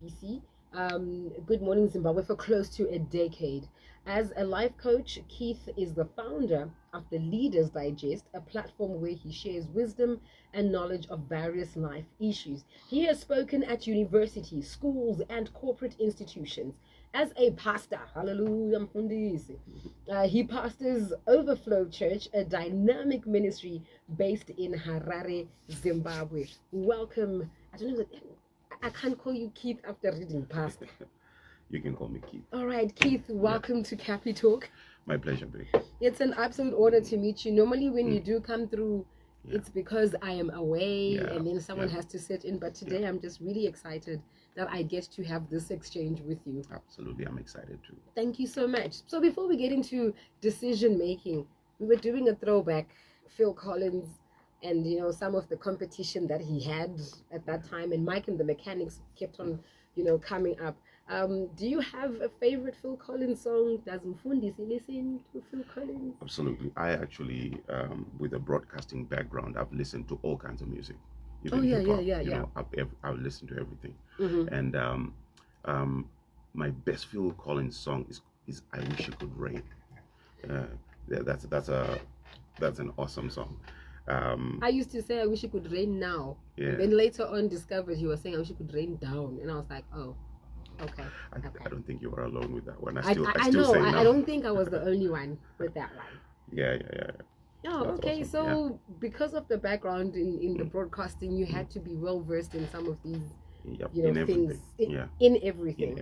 BC. Good Morning Zimbabwe for close to a decade. As a life coach, Keith is the founder of the Leaders Digest, a platform where he shares wisdom and knowledge of various life issues. He has spoken at universities, schools, and corporate institutions. As a pastor, hallelujah, mfundisi, he pastors Overflow Church, a dynamic ministry based in Harare, Zimbabwe. Welcome. I don't know. I can't call you Keith after reading past. You can call me Keith. All right, Keith, welcome to Cappy Talk. My pleasure, babe. It's an absolute honor to meet you. Normally, when you do come through, it's because I am away and then someone has to sit in. But today, I'm just really excited that I get to have this exchange with you. Absolutely, I'm excited too. Thank you so much. So before we get into decision making, we were doing a throwback, Phil Collins, and some of the competition that he had at that time, and Mike and the Mechanics kept on coming up. Do you have a favorite Phil Collins song? Does Mfundisi listen to Phil Collins? Absolutely. I actually, with a broadcasting background, I've listened to all kinds of music. I've listened to everything. And my best Phil Collins song is "I Wish It Could Rain." That's an awesome song. I used to say I wish it could rain now. Yeah. And then later on discovered he was saying I wish it could rain down, and I was like, oh, okay. I don't think you were alone with that one. I know. Say now. I don't think I was the only one with that one. Yeah. Oh, That's okay. awesome. So because of the background in the broadcasting, you had to be well versed in some of these things. In everything.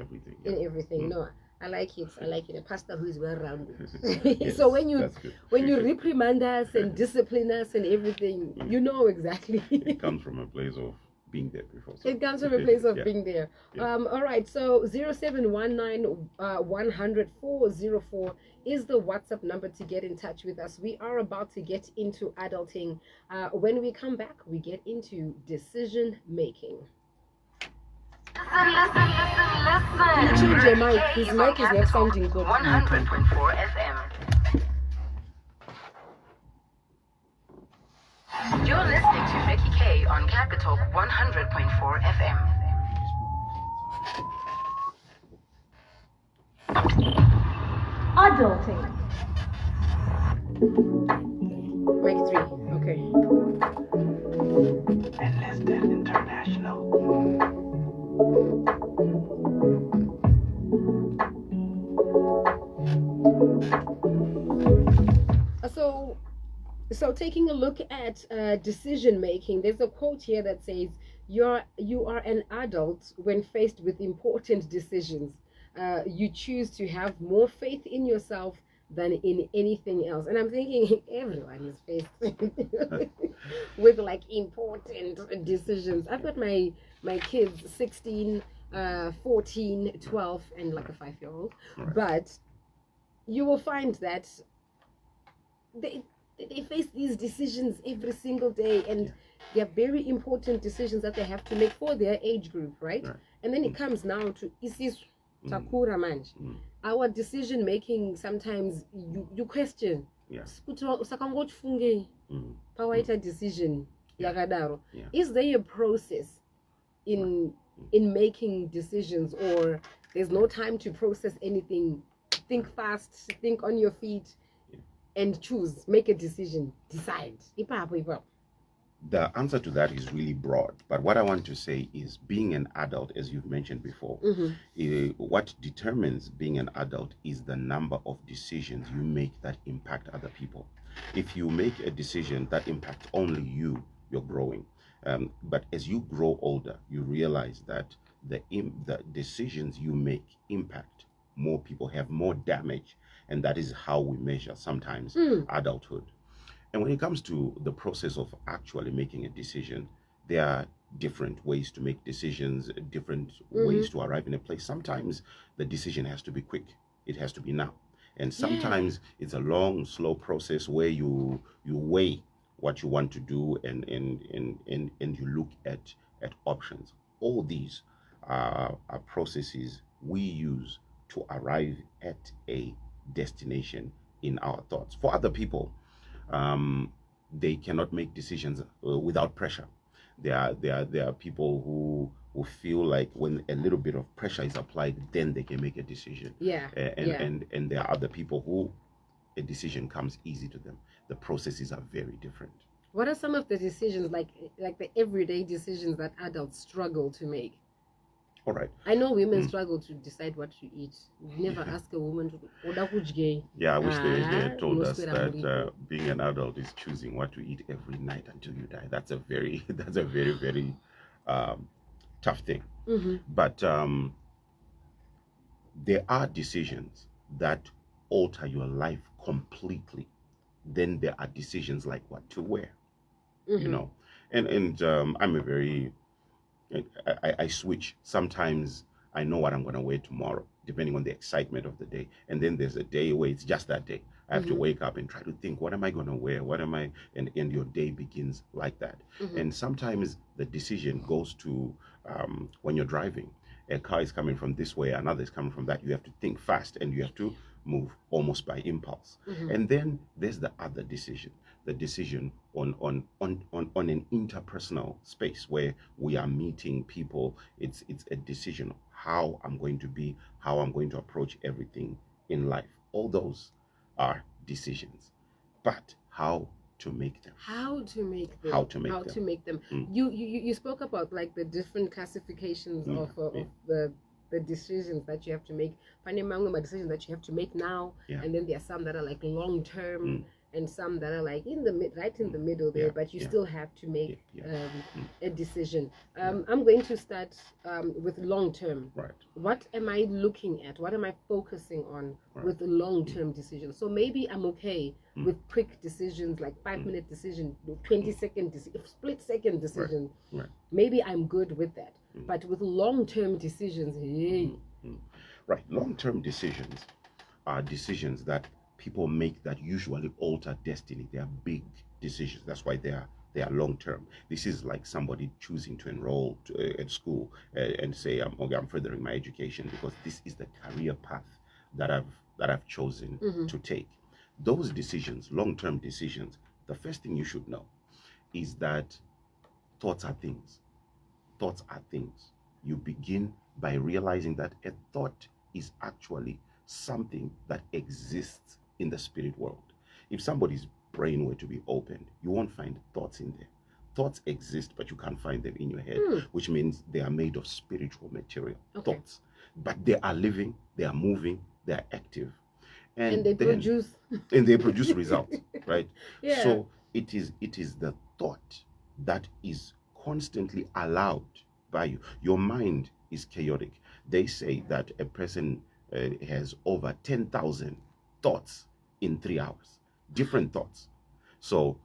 In everything. No, I like it. A pastor who is well rounded. Yes, so when you Appreciate reprimand us and discipline us and everything, you know exactly. It comes from a place of being there before. So. It comes from a place of being there. Yeah. All right. So 0719 100 404 is the WhatsApp number to get in touch with us. We are about to get into adulting. When we come back, we get into decision making. Listen. Can you change your mic? His mic is not sounding good. 100.4 FM. You're listening to BeckyK on Capital 100.4 FM. Adulting. Mic 3. Okay. Enlisted International. So taking a look at decision making, there's a quote here that says, you are an adult when faced with important decisions. You choose to have more faith in yourself than in anything else. And I'm thinking everyone is faced with like important decisions. I've got my kids 16, 14, 12, and like a 5-year-old. Right. But you will find that they face these decisions every single day, and they're very important decisions that they have to make for their age group, right? And then it comes now to isis takura manje. Our decision making, sometimes you question, pawaita decision yakadaro. Is there a process in making decisions, or there's no time to process anything? Think fast, think on your feet, and choose, make a decision, decide. The answer to that is really broad, but what I want to say is, being an adult, as you've mentioned before, what determines being an adult is the number of decisions you make that impact other people. If you make a decision that impacts only you, you're growing. But as you grow older, you realize that the decisions you make impact more people, have more damage, and that is how we measure sometimes adulthood. And when it comes to the process of actually making a decision, there are different ways to make decisions, different ways to arrive in a place. Sometimes the decision has to be quick. It has to be now. And sometimes it's a long, slow process where you weigh what you want to do and you look at options. All these are processes we use to arrive at a destination in our thoughts. For other people, they cannot make decisions without pressure. There are people who feel like when a little bit of pressure is applied, then they can make a decision. Yeah. And there are other people who a decision comes easy to them. The processes are very different. What are some of the decisions, like the everyday decisions that adults struggle to make? All right. I know women struggle to decide what to eat. You never ask a woman to order which gay. Yeah, I wish they had told no us sweat that amorito. being an adult is choosing what to eat every night until you die. That's a very very tough thing. But there are decisions that alter your life completely. Then there are decisions like what to wear, you know, and I'm a very I switch. Sometimes I know what I'm going to wear tomorrow, depending on the excitement of the day. And then there's a day where it's just that day. I have to wake up and try to think, what am I going to wear? What am I? And your day begins like that. And sometimes the decision goes to when you're driving. A car is coming from this way, another is coming from that. You have to think fast and you have to move almost by impulse. And then there's the other decision, the decision on an interpersonal space where we are meeting people. It's a decision how I'm going to be, how I'm going to approach everything in life. All those are decisions, but how to make them. How to make them. How to make them. You spoke about like the different classifications of the decisions that you have to make. Decisions that you have to make now, and then there are some that are like long term, and some that are like in the right in the middle there, but you still have to make a decision. I'm going to start with long term. Right. What am I looking at? What am I focusing on with long term decisions? So maybe I'm okay with quick decisions, like 5-minute decision, 20-second split second decision. Right. Maybe I'm good with that. But with long term decisions, right, long term decisions are decisions that people make that usually alter destiny. They are big decisions. That's why they are long term. This is like somebody choosing to enroll at school and say, I'm furthering my education because this is the career path that I've chosen to take. Those decisions, long term decisions, the first thing you should know is that thoughts are things. Thoughts are things. You begin by realizing that a thought is actually something that exists in the spirit world. If somebody's brain were to be opened, you won't find thoughts in there. Thoughts exist, but you can't find them in your head, which means they are made of spiritual material. Okay. Thoughts. But they are living, they are moving, they are active. and they produce results, right? Yeah. So it is the thought that is constantly allowed by you. Your mind is chaotic. They say that a person has over 10,000 thoughts in 3 hours, different thoughts. So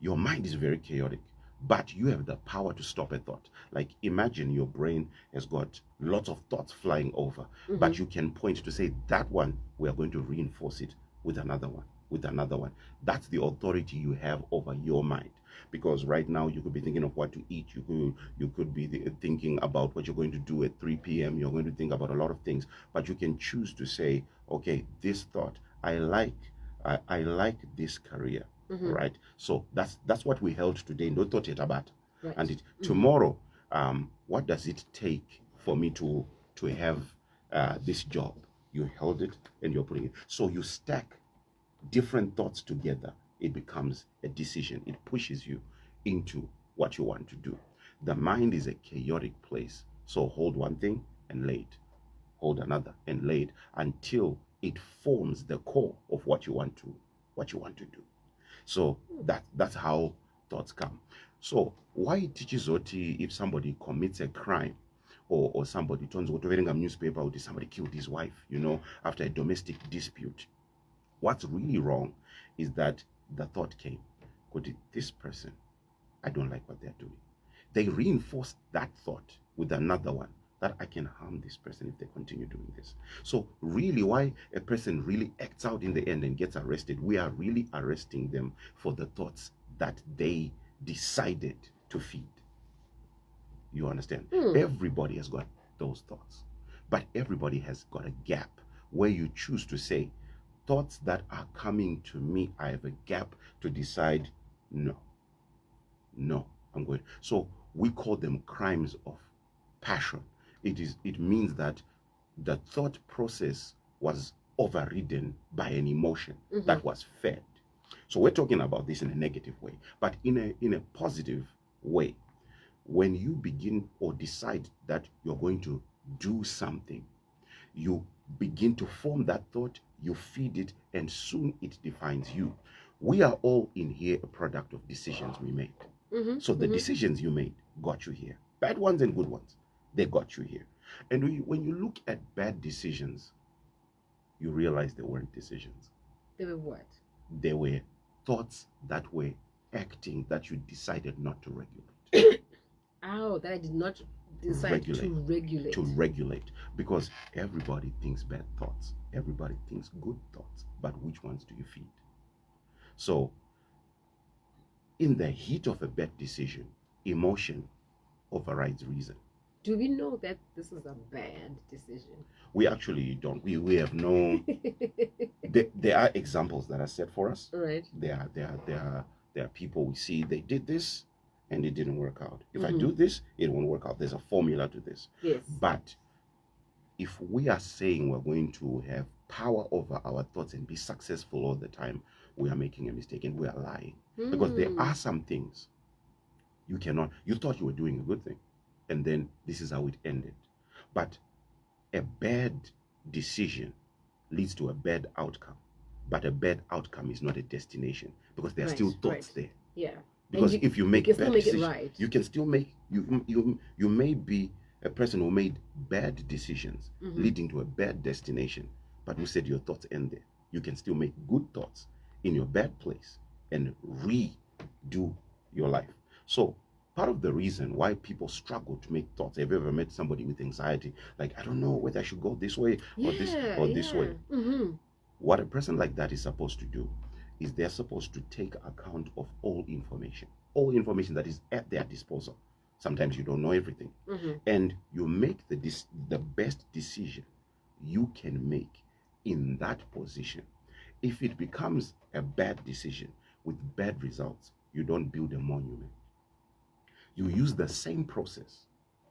your mind is very chaotic, but you have the power to stop a thought. Like imagine your brain has got lots of thoughts flying over, but you can point to say that one, we are going to reinforce it with another one, with another one. That's the authority you have over your mind. Because right now you could be thinking of what to eat. You could be thinking about what you're going to do at 3 p.m. You're going to think about a lot of things, but you can choose to say, okay, this thought, I like this career, right? So that's what we held today. No thought yet about, Right. and tomorrow, what does it take for me to have this job? You held it and you're putting it. So you stack different thoughts together. It becomes a decision. It pushes you into what you want to do. The mind is a chaotic place. So hold one thing and lay it. Hold another and lay it until it forms the core of what you want to do. So that's how thoughts come. So why teaches Oti if somebody commits a crime or somebody turns out to reading a newspaper or somebody killed his wife, after a domestic dispute? What's really wrong is that the thought came, this person, I don't like what they're doing. They reinforce that thought with another one, that I can harm this person if they continue doing this. So really, why a person really acts out in the end and gets arrested, we are really arresting them for the thoughts that they decided to feed. You understand? Everybody has got those thoughts, but everybody has got a gap where you choose to say, thoughts that are coming to me, I have a gap to decide, no, I'm good. So we call them crimes of passion. It means that the thought process was overridden by an emotion that was fed. So we're talking about this in a negative way, but in a positive way. When you begin or decide that you're going to do something, you begin to form that thought, you feed it, and soon it defines you. We are all in here a product of decisions we made. So the decisions you made got you here. Bad ones and good ones, they got you here. And when you look at bad decisions, you realize they weren't decisions. They were what? They were thoughts that were acting that you decided not to regulate. Oh, that I did not decide to regulate. To regulate. Because everybody thinks bad thoughts. Everybody thinks good thoughts. But which ones do you feed? So, in the heat of a bad decision, emotion overrides reason. Do we know that this is a bad decision? We actually don't. We have no. There are examples that are set for us. Right. There are people we see, they did this and it didn't work out. If I do this, it won't work out. There's a formula to this. Yes. But if we are saying we're going to have power over our thoughts and be successful all the time, we are making a mistake and we are lying. Because there are some things you cannot. You thought you were doing a good thing, and then this is how it ended. But a bad decision leads to a bad outcome. But a bad outcome is not a destination, because there are still thoughts there. Yeah. Because if you make bad decisions, right. you can still make you may be a person who made bad decisions leading to a bad destination, but who said your thoughts end there. You can still make good thoughts in your bad place and redo your life. So part of the reason why people struggle to make thoughts, have you ever met somebody with anxiety, like, I don't know whether I should go this way or this way? What a person like that is supposed to do is they're supposed to take account of all information that is at their disposal. Sometimes you don't know everything, and you make the best decision you can make in that position. If it becomes a bad decision with bad results, you don't build a monument. You use the same process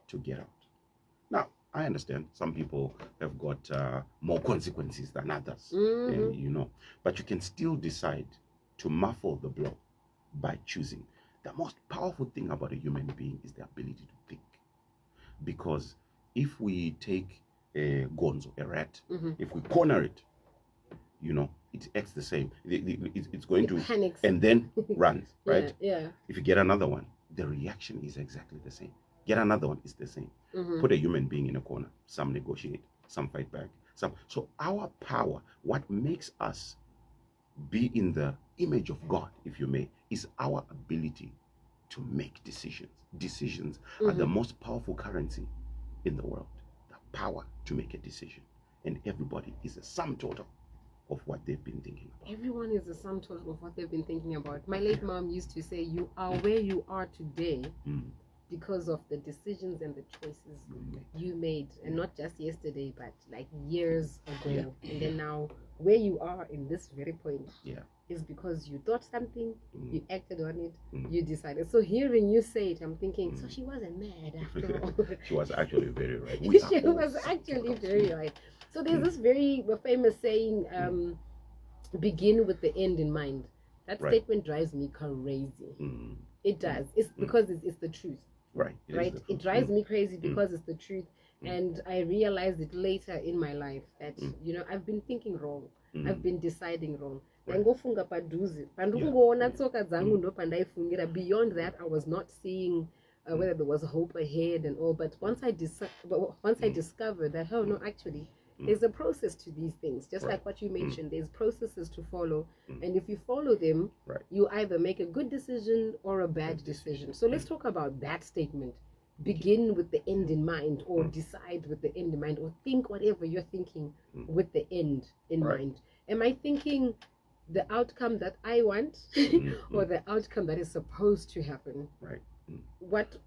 to get out. Now, I understand some people have got more consequences than others, and, but you can still decide to muffle the blow by choosing. The most powerful thing about a human being is the ability to think. Because if we take a gonzo, a rat, if we corner it, it acts the same. It's going to panics and then runs, right? Yeah. If you get another one, the reaction is exactly the same. Get another one, it's the same. Put a human being in a corner. Some negotiate, some fight back. So our power, what makes us be in the image of God, if you may, is our ability to make decisions. Decisions are the most powerful currency in the world. The power to make a decision. And everybody is a sum total of what they've been thinking about. Everyone is a sum total of what they've been thinking about. My late mom used to say, you are where you are today because of the decisions and the choices you made. And not just yesterday, but like years ago. And then now, where you are in this very point is because you thought something, you acted on it, you decided. So hearing you say it, I'm thinking, so she wasn't mad after all. She was actually very right. She was actually very right. So there's this very famous saying, begin with the end in mind. That statement drives me crazy. It does. It's because it's the truth. Right. It drives me crazy because it's the truth. And I realized it later in my life that, I've been thinking wrong. I've been deciding wrong. Beyond that, I was not seeing whether there was hope ahead and all. But once I discovered that, oh no, actually, there's a process to these things. Just like what you mentioned, there's processes to follow. And if you follow them, you either make a good decision or a bad decision. So let's talk about that statement. Begin with the end in mind, or decide with the end in mind, or think whatever you're thinking with the end in mind. Am I thinking the outcome that I want or the outcome that is supposed to happen? Right. What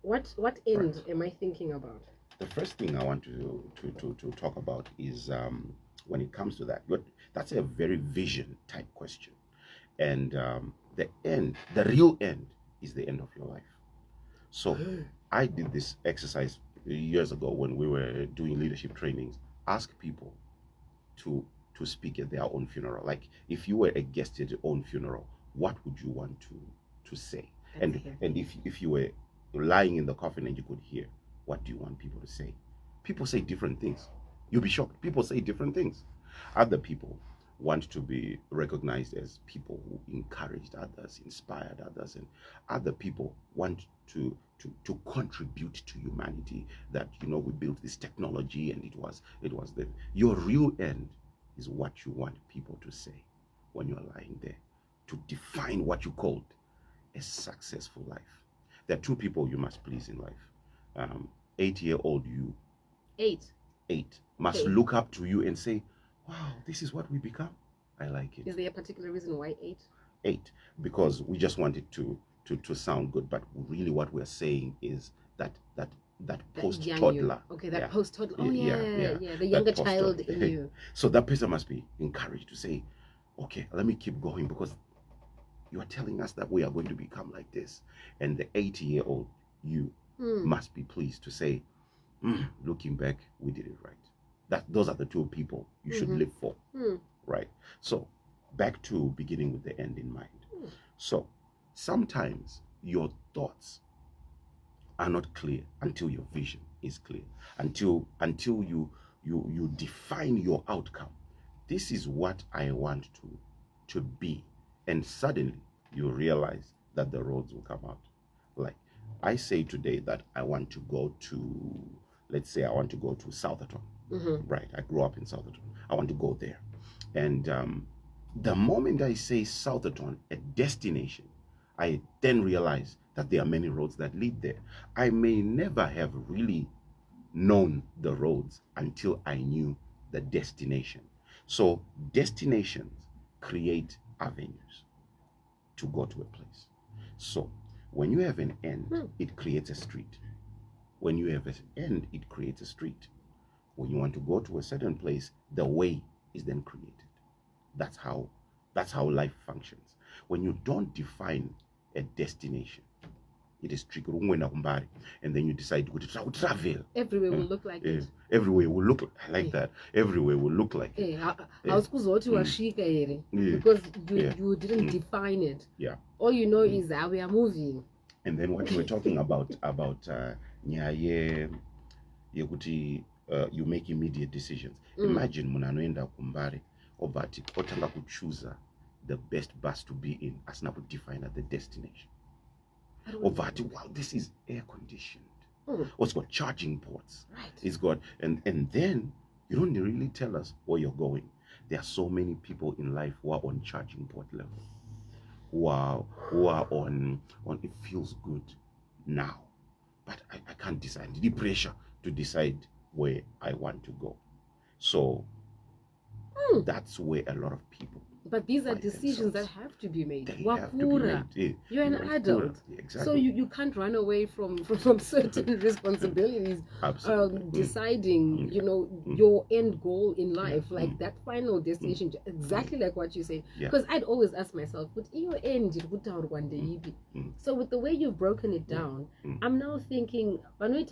end am I thinking about? The first thing I want to talk about is when it comes to that. That's a very vision type question, and the real end, is the end of your life. So I did this exercise years ago when we were doing leadership trainings, ask people to speak at their own funeral. Like if you were a guest at your own funeral, what would you want to say? That's And if you were lying in the coffin and you could hear, what do you want people to say? People say different things. You'll be shocked. People say different things. Other people want to be recognized as people who encouraged others, inspired others, and other people want to contribute to humanity. That we built this technology and it was your real end is what you want people to say when you're lying there, to define what you called a successful life. There are two people you must please in life. 8-year-old you, eight must Okay. look up to you and say, wow, this is what we become. I like it. Is there a particular reason why 8? 8, because we just want it to sound good, but really what we're saying is that post young toddler. you. Okay, that Yeah. post toddler. Oh Yeah, yeah, yeah. the younger That child post-toddler. in you. So that person must be encouraged to say, okay, let me keep going because you are telling us that we are going to become like this. And the 80-year-old you must be pleased to say, looking back, we did it right. Those are the two people you should live for. Right? So back to beginning with the end in mind. So sometimes your thoughts are not clear until your vision is clear, until you define your outcome. This is what I want to be, and suddenly you realize that the roads will come out. Like I say today that I want to go to, let's say I want to go to Southerton. Right? I grew up in Southerton. I want to go there, and the moment I say Southerton, a destination, I then realize that there are many roads that lead there. I may never have really known the roads until I knew the destination. So destinations create avenues to go to a place. So when you have an end, it creates a street. When you have an end, it creates a street. When you want to go to a certain place, the way is then created. That's how life functions. When you don't define a destination, it is triggered, and then you decide to travel. Everywhere will look like it. Everywhere will look like that. Everywhere will look like it. Awusikuzoti washika here Yeah. because Yeah. you didn't define it. Yeah. All you know is that we are moving. And then what you were talking about yekuti you make immediate decisions. Imagine munhu anoenda kumbare obati otanga kuchuza the best bus to be in asina kudefine the destination. Obati, wow, this is air conditioned. Oh, it's got charging ports. Right. It's got and then you don't really tell us where you're going. There are so many people in life who are on charging port level. Who are on it feels good now, but I can't decide. The pressure to decide where I want to go. So that's where a lot of people. But these are find decisions themselves. that have to be made. They have to be made. Yeah. You're an adult. Yeah, exactly. So you can't run away from certain responsibilities. Absolutely. Deciding, your end goal in life, like that final destination, exactly like what you say. Because I'd always ask myself, but your end, one day. So with the way you've broken it down, I'm now thinking, okay,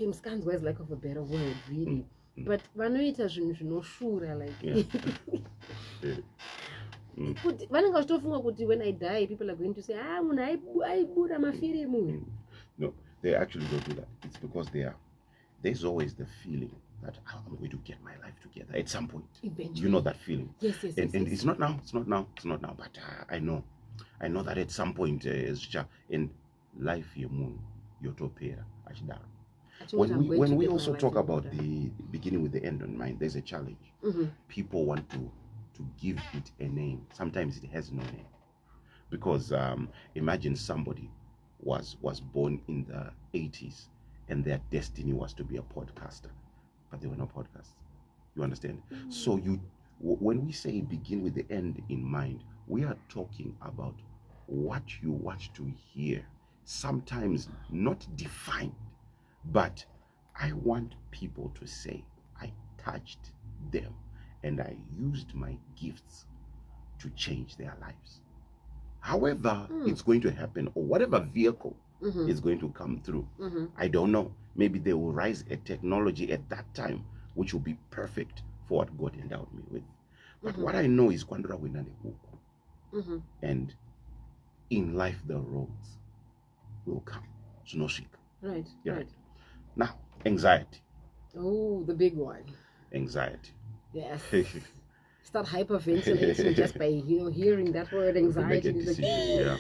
mskanzwa is lack of a better word, really. But vanoita zvinhu zvinoshura like vanenge vachitofunga kuti when I die people are going to say munhu aibura mafirimu. No, they actually don't do that. It's because there's always the feeling that I'm going to get my life together at some point. Eventually. You know that feeling. Yes. And it's not now. But I know that at some point in life yotopera achidaro. When we also talk about the beginning with the end in mind, there's a challenge. People want to give it a name. Sometimes it has no name. Because imagine somebody was born in the 80s and their destiny was to be a podcaster, but there were no podcasts. You understand? So when we say begin with the end in mind, we are talking about what you want to hear, sometimes not defined. But I want people to say, I touched them and I used my gifts to change their lives. However, it's going to happen, or whatever vehicle is going to come through. I don't know. Maybe they will rise a technology at that time which will be perfect for what God endowed me with. But what I know is Kwandra Winane Huku. And in life, the roads will come. It's no shik. Right. Yeah. Right. Now, anxiety. Oh, the big one. Anxiety. Yes. Start hyperventilating just by hearing that word anxiety. Make a It's like, decision,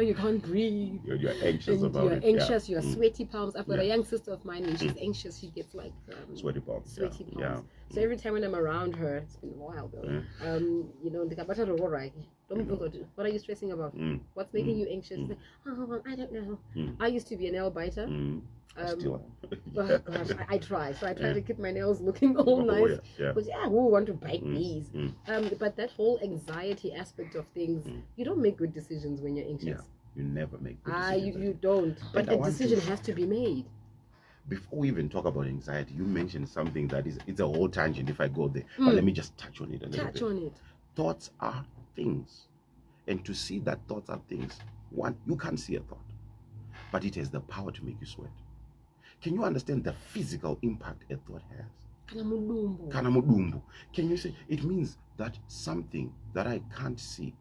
you can't breathe. You're anxious And about you're it. anxious. You're sweaty palms. I've got a Yeah. young sister of mine. When she's anxious, she gets like Sweaty palms. sweaty palms. Yeah. So every time when I'm around her, it's been a while though. What are you stressing about? What's making you anxious? Like, oh, I don't know. I used to be a nail biter. Still. Oh gosh, I try. So I try to keep my nails looking all nice. Because who want to bite these? But that whole anxiety aspect of things, you don't make good decisions when you're anxious. Yeah. You never make good decisions. You don't. But And a decision has to be made. Before we even talk about anxiety, you mentioned something that it's a whole tangent if I go there. But let me just touch on it a little bit. Touch on it. Thoughts are things. And to see that thoughts are things, one, you can't see a thought, but it has the power to make you sweat. Can you understand the physical impact a thought has? Kanamudumbu. Can you say it means that something that I can't see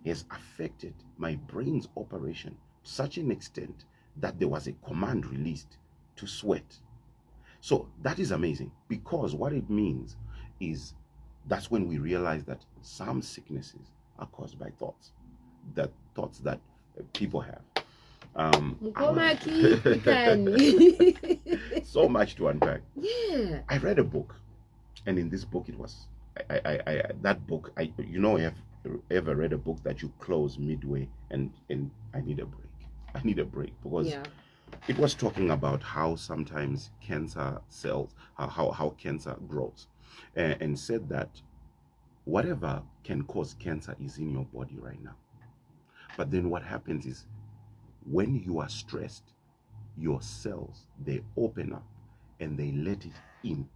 has affected my brain's operation to such an extent that there was a command released to sweat. So that is amazing, because what it means is that's when we realize that some sicknesses are caused by thoughts, that thoughts that people have. So much to unpack. Yeah. I read a book, and in this book it was that book. Have ever read a book that you close midway and I need a break. I need a break because it was talking about how sometimes cancer cells, how cancer grows, and said that whatever can cause cancer is in your body right now. But then what happens is when you are stressed, your cells, they open up and they let it in.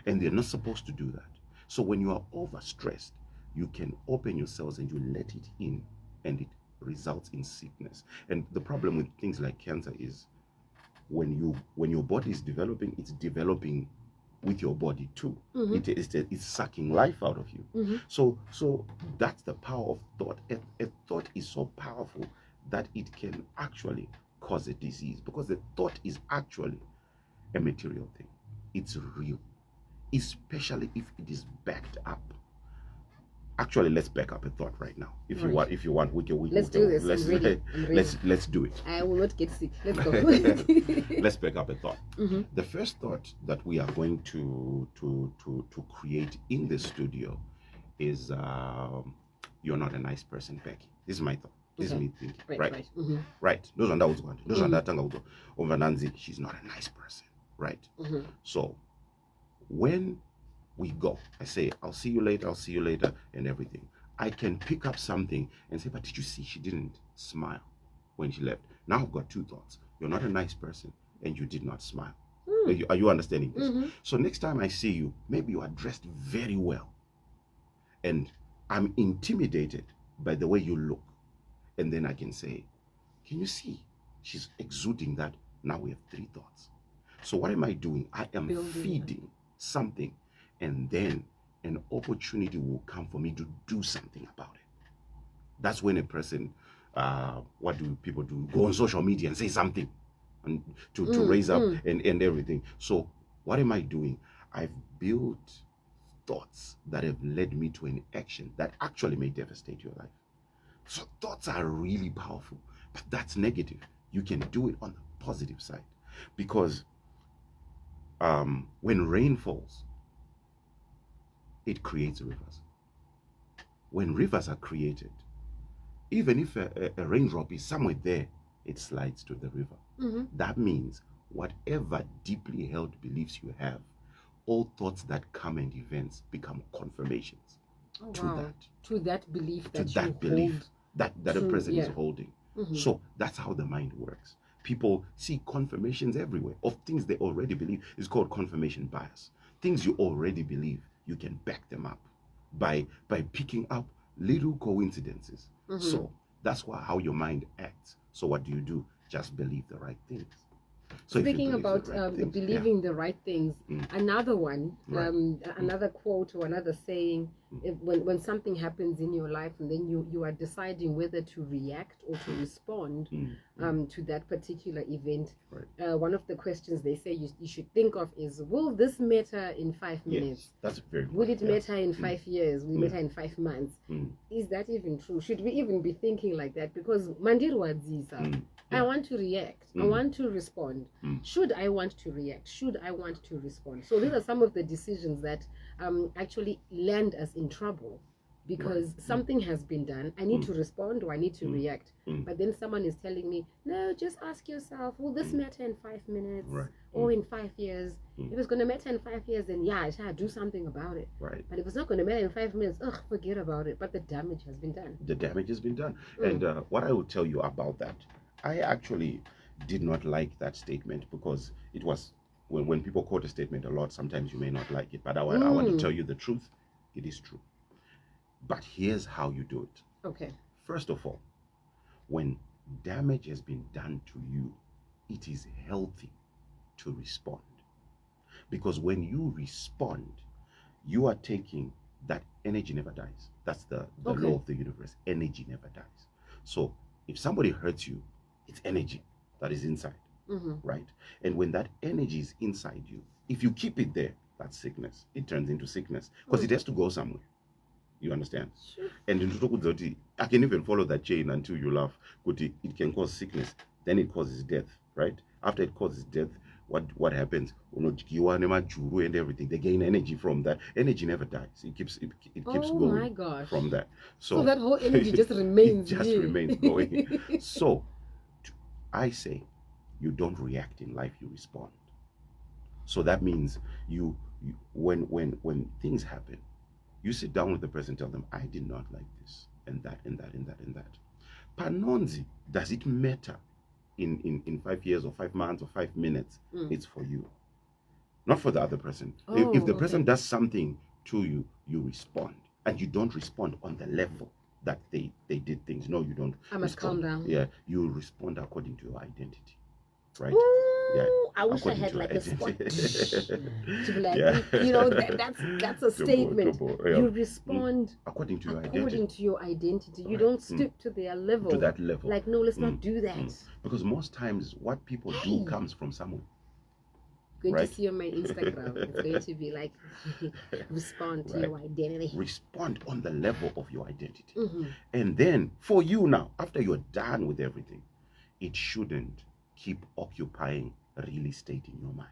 And they're not supposed to do that. So when you are overstressed, you can open your cells and you let it in, and it results in sickness. And the problem with things like cancer is when your body is developing, it's developing with your body too. It's sucking life out of you. So that's the power of thought. A thought is so powerful that it can actually cause a disease, because the thought is actually a material thing. It's real, especially if it is backed up. Actually, let's back up a thought right now. If you want, we can. Let's do this. I'm ready. Let's do it. I will not get sick. Let's go. Let's back up a thought. The first thought that we are going to create in the studio is you're not a nice person, Becky. This is my thought. This is me thinking. Right. Right. Those are those ones. Those are that over Nancy. She's not a nice person. Right. So when we go, I say, I'll see you later, and everything. I can pick up something and say, but did you see she didn't smile when she left? Now I've got two thoughts. You're not a nice person and you did not smile. Are you understanding this? So next time I see you, maybe you are dressed very well and I'm intimidated by the way you look. And then I can say, can you see she's exuding that? Now we have three thoughts. So what am I doing? I am feeding something, and then an opportunity will come for me to do something about it. That's when a person, what do people do? Go on social media and say something and to raise up and everything. So what am I doing? I've built thoughts that have led me to an action that actually may devastate your life. So thoughts are really powerful, but that's negative. You can do it on the positive side, because when rain falls, it creates rivers. When rivers are created, even if a raindrop is somewhere there, it slides to the river. That means whatever deeply held beliefs you have, all thoughts that come and events become confirmations to that belief that a person is holding. So that's how the mind works. People see confirmations everywhere of things they already believe. It's called confirmation bias. Things you already believe, you can back them up by picking up little coincidences. Mhm. So that's how your mind acts. So what do? Just believe the right things. So if you Speaking believe the about right things, believing the right things, another one, Right. another quote or another saying, when something happens in your life and then you are deciding whether to react or to respond to that particular event, Right. one of the questions they say you should think of is, will this matter in 5 minutes? Yes, that's very Will it important, yeah. matter in 5 years? Will it matter in 5 months? Is that even true? Should we even be thinking like that? Because Mandirwadzisa, I want to react. I want to respond. Should I want to react? Should I want to respond? So these are some of the decisions that actually land us in trouble, because something has been done. I need to respond or I need to react. But then someone is telling me, no, just ask yourself, will this matter in 5 minutes or in 5 years? If it's going to matter in 5 years, then yeah, I should do something about it. Right. But if it's not going to matter in 5 minutes, forget about it. But the damage has been done. The damage has been done. And what I will tell you about that, I actually did not like that statement, because it was, when people quote a statement a lot, sometimes you may not like it. But I want to tell you the truth. It is true. But here's how you do it. Okay. First of all, when damage has been done to you, it is healthy to respond. Because when you respond, you are taking that energy never dies. That's the law of the universe. Energy never dies. So if somebody hurts you, it's energy that is inside, right? And when that energy is inside you, if you keep it there, that's sickness. It turns into sickness because it has to go somewhere. You understand? Sure. And in Tutoku, I can even follow that chain until you laugh. It can cause sickness, then it causes death, right? After it causes death, what happens? And everything, they gain energy from that. Energy never dies. It keeps going my gosh. from that. So that whole energy just remains. It just remains going. So I say, you don't react in life, you respond. So that means you when things happen, you sit down with the person, tell them, I did not like this and that and that and that and that. Panonzi, does it matter in 5 years or 5 months or 5 minutes? It's for you, not for the other person. If the person does something to you, you respond, and you don't respond on the level that they did things. No, you don't. I must calm down. Yeah, you respond according to your identity, right? Ooh, Yeah, I wish I had like a spot to be like, you know, that's a statement. You respond according to your identity. You don't stoop to their level. To that level. Like, no, let's not do that. Because most times what people do comes from somewhere. Going to see on my Instagram. It's going to be like, respond to your identity. Respond on the level of your identity. And then for you now, after you're done with everything, it shouldn't keep occupying real estate in your mind.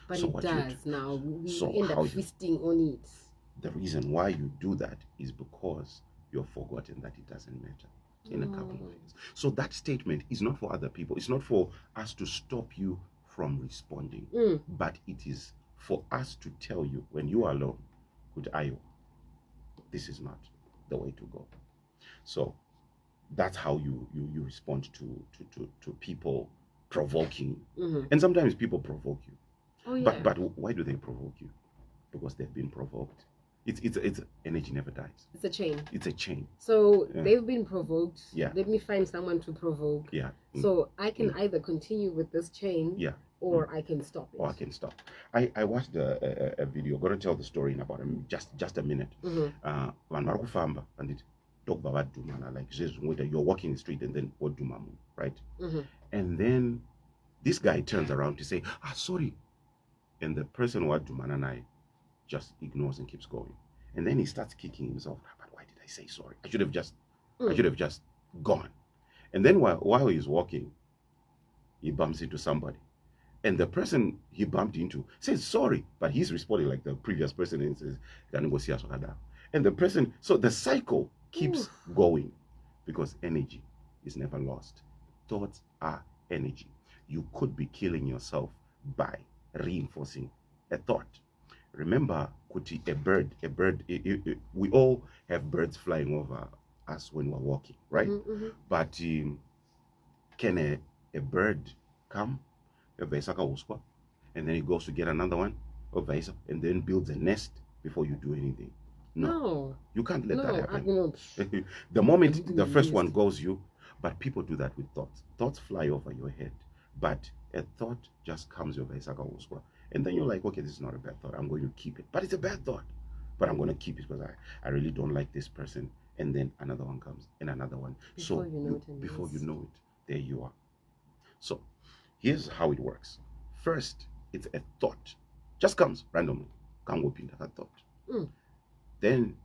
But so it does now. We end up feasting on it. The reason why you do that is because you've forgotten that it doesn't matter in a couple of years. So that statement is not for other people. It's not for us to stop you from responding, but it is for us to tell you when you are alone, this is not the way to go. So that's how you respond to people provoking you. And sometimes people provoke you. Oh, yeah. But why do they provoke you? Because they've been provoked. It's energy never dies. It's a chain. It's a chain. So they've been provoked. Yeah. Let me find someone to provoke. Yeah. So I can either continue with this chain. Yeah. Or I can stop it. Or I can stop. I watched a video. I'm going to tell the story in about just a minute. And it talk about Dumana, like you're walking in the street and then what Dumamu, right? And then this guy turns around to say, sorry. And the person what Dumana and I just ignores and keeps going. And then he starts kicking himself. But why did I say sorry? I should have just gone. And then while he's walking, he bumps into somebody. And the person he bumped into says sorry, but he's responding like the previous person and says, and the person, so the cycle keeps going because energy is never lost. Thoughts are energy. You could be killing yourself by reinforcing a thought. Remember, Kuti, a bird, we all have birds flying over us when we're walking, right? But can a bird come, and then he goes to get another one, and then builds a nest before you do anything? No. You can't let that happen. You know, The moment the first Yes. one goes you, but people do that with thoughts. Thoughts fly over your head, but a thought just comes over and then you're like, okay, this is not a bad thought. I'm going to keep it. But it's a bad thought. But I'm going to keep it because I really don't like this person. And then another one comes and another one. Before you know it, before you yes. know it, there you are. So here's how it works. First, it's a thought. Just comes randomly. Can't go into that thought. Mm. Then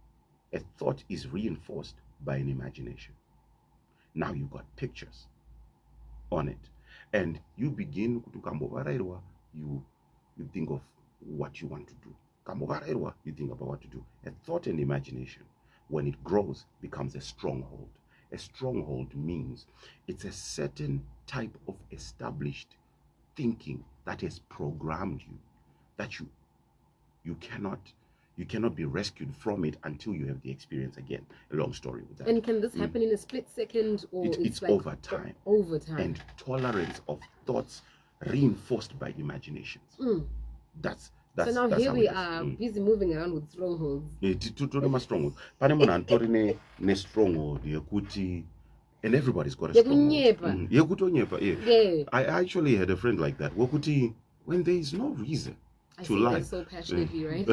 a thought is reinforced by an imagination. Now you've got pictures on it. And you begin to you think of what you want to do. You think about what to do. A thought and imagination, when it grows, becomes a stronghold. A stronghold means it's a certain type of established thinking that has programmed you, that you cannot be rescued from it until you have the experience again. A long story with that. And can this happen in a split second, or It's like over time. Over time. And tolerance of thoughts reinforced by imaginations. That's so now that's here how we it is. are, busy moving around with strongholds. Totally stronghold. Pane munhu antori ne stronghold yekuti, and everybody's got a stronghold. Yekunyepa. Yeah. I actually had a friend like that. Wekuti, when there is no reason I to say lie. that so passionately, right?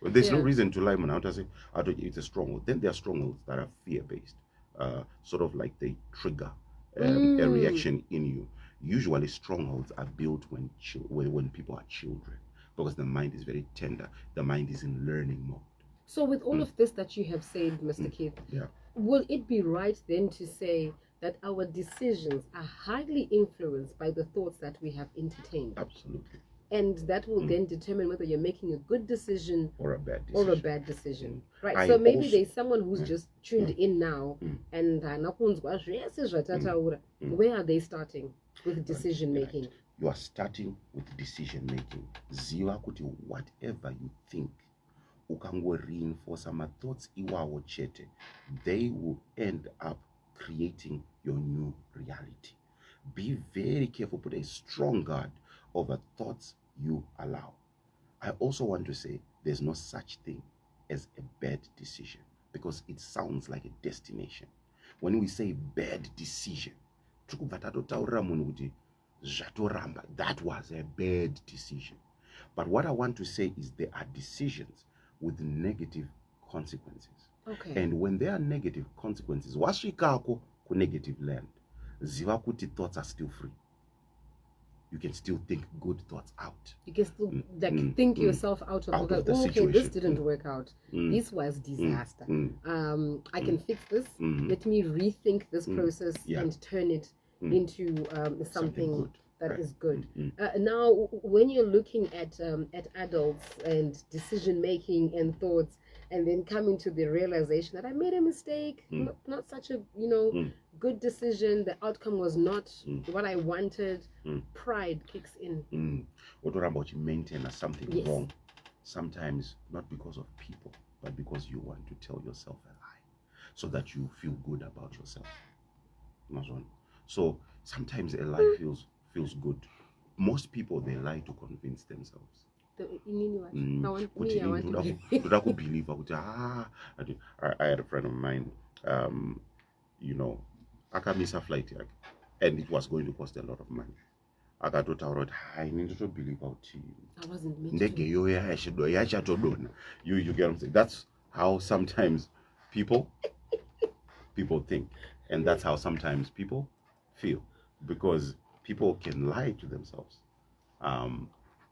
When there's no reason to lie, man, I say it's a stronghold. Then there are strongholds that are fear-based, sort of like they trigger a reaction in you. Usually, strongholds are built when people are children, because the mind is very tender. The mind is in learning mode. So, with all of this that you have said, Mr. Keith, Yeah. will it be right then to say that our decisions are highly influenced by the thoughts that we have entertained? Absolutely. And that will then determine whether you're making a good decision or a bad decision. Right. I so maybe also- there's someone who's just tuned in now and where are they starting with decision making? You are starting with decision making. Ziva kuti whatever you think, ukango reinforce my thoughts iwawo chete, they will end up creating your new reality. Be very careful, put a strong guard over thoughts you allow. I also want to say there's no such thing as a bad decision, because it sounds like a destination. When we say bad decision, that was a bad decision. But what I want to say is there are decisions with negative consequences. Okay. And when there are negative consequences, wasvikako ku negative land, ziva kuti thoughts are still free. You can still think good thoughts out. You can still think yourself out of the okay, situation. this didn't work out. This was disaster. I can fix this. Let me rethink this process and turn it into something good. that is good. Now, when you're looking at adults and decision making and thoughts, and then coming to the realization that I made a mistake, not such a good decision. The outcome was not what I wanted. Pride kicks in. What about you maintain something wrong? Sometimes not because of people, but because you want to tell yourself a lie, so that you feel good about yourself. So sometimes a lie feels good. Most people, they lie to convince themselves. I had a friend of mine, akamisa flight, and it was going to cost a lot of money. I need to believe out. I wasn't meant to. You get what I'm saying? That's how sometimes people think, and that's how sometimes people feel, because people can lie to themselves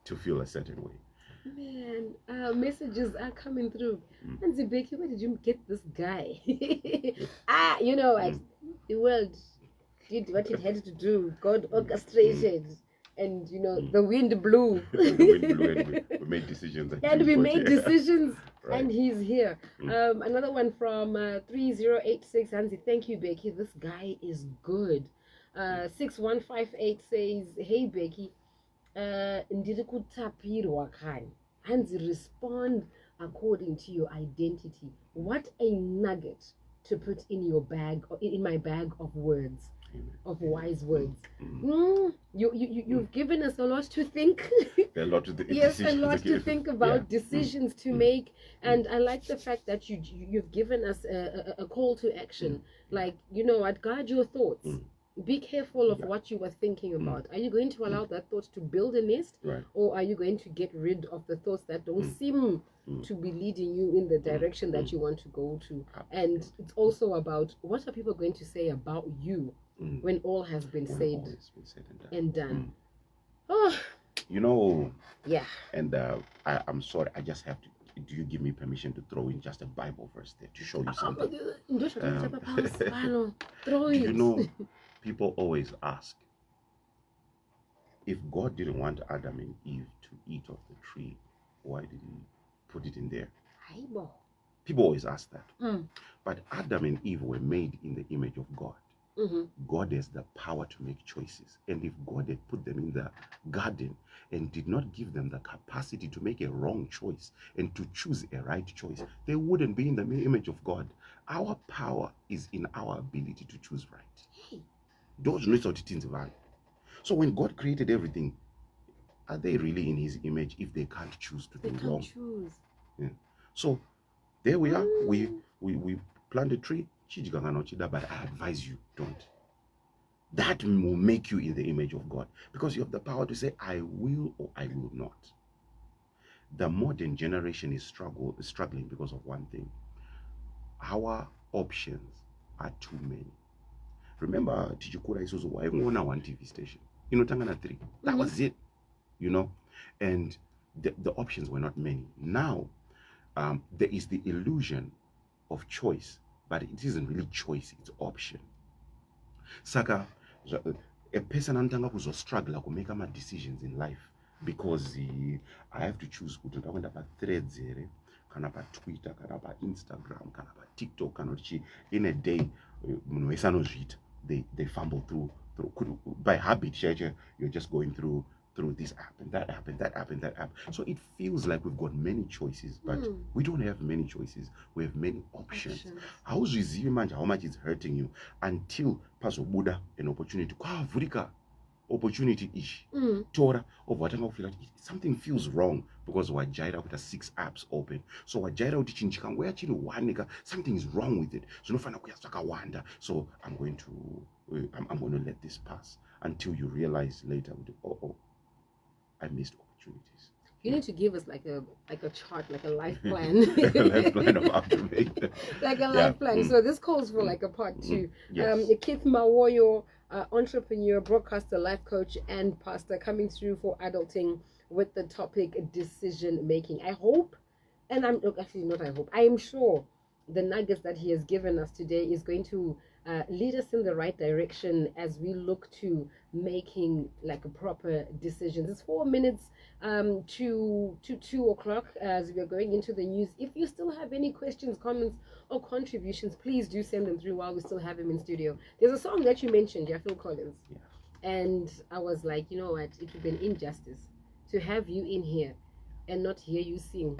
to feel a certain way. Man, messages are coming through. And BeckyK, where did you get this guy? The world did what it had to do. God orchestrated, and the wind blew. The wind blew, and we made decisions. And we made decisions, right. And he's here. Another one from 3086. Hansi, thank you, BeckyK. This guy is good. 6158 says, hey BeckyK, ndiri kutapirwa kani. Hansi, respond according to your identity. What a nugget to put in your bag, in my bag of words. of wise words. Mm. You've given us a lot to think. A lot to Yes, a lot to think about, decisions to make, and I like the fact that you've given us a call to action. Like, you know what, guard your thoughts. Be careful of what you were thinking about. Are you going to allow that thought to build a nest, Right. or are you going to get rid of the thoughts that don't seem to be leading you in the direction that you want to go to? And it's also about, what are people going to say about you when all has been When said all has been said and done? Oh, You know, yeah. and I'm sorry, I just have to. Do you give me permission to throw in just a Bible verse there to show you something? Throw Do you it. know, people always ask, if God didn't want Adam and Eve to eat of the tree, why did he put it in there? People always ask that. But Adam and Eve were made in the image of God. God has the power to make choices. And if God had put them in the garden and did not give them the capacity to make a wrong choice and to choose a right choice, they wouldn't be in the image of God. Our power is in our ability to choose right. Those know what it is. So when God created everything, are they really in his image if they can't choose to do wrong? Yeah. So there we are. We plant a tree, but I advise you, don't. That will make you in the image of God, because you have the power to say, I will or I will not. The modern generation is struggling because of one thing. Our options are too many. Remember, Tichukura is also one TV station. Tangana 3. That was it. And the options were not many. Now, there is the illusion of choice, but it isn't really choice, it's option. Saka, a person antanga who's struggle to make my decisions in life, because I have to choose who to talk about threads here, kind of Twitter, kind of Instagram, kind of TikTok, kind of in a day, they fumble through by habit. You're just going through this app and that app and that app and that app. So it feels like we've got many choices, but we don't have many choices. We have many options. How much it's hurting you until Pastor Buddha an opportunity. Opportunity ish. Tora of what I'm feel like something feels wrong because Wajaira with 6 apps open. So Wajaira uchinchika where actually one something is wrong with it. So no fana kuyasaka wanda. So I'm going to let this pass until you realize later, I missed opportunities. You need to give us like a chart, like a life plan. A life plan of how to make them. Like a life plan. So this calls for like a part 2. Yes. Keith Mawoyo, entrepreneur, broadcaster, life coach, and pastor, coming through for adulting with the topic decision making. I hope, and I am sure the nuggets that he has given us today is going to lead us in the right direction as we look to making like a proper decisions. It's 4 minutes to 2 o'clock as we are going into the news. If you still have any questions, comments, or contributions, please do send them through while we still have him in studio. There's a song that you mentioned, Phil Collins. Yeah. And I was like, you know what, it would be an injustice to have you in here and not hear you sing.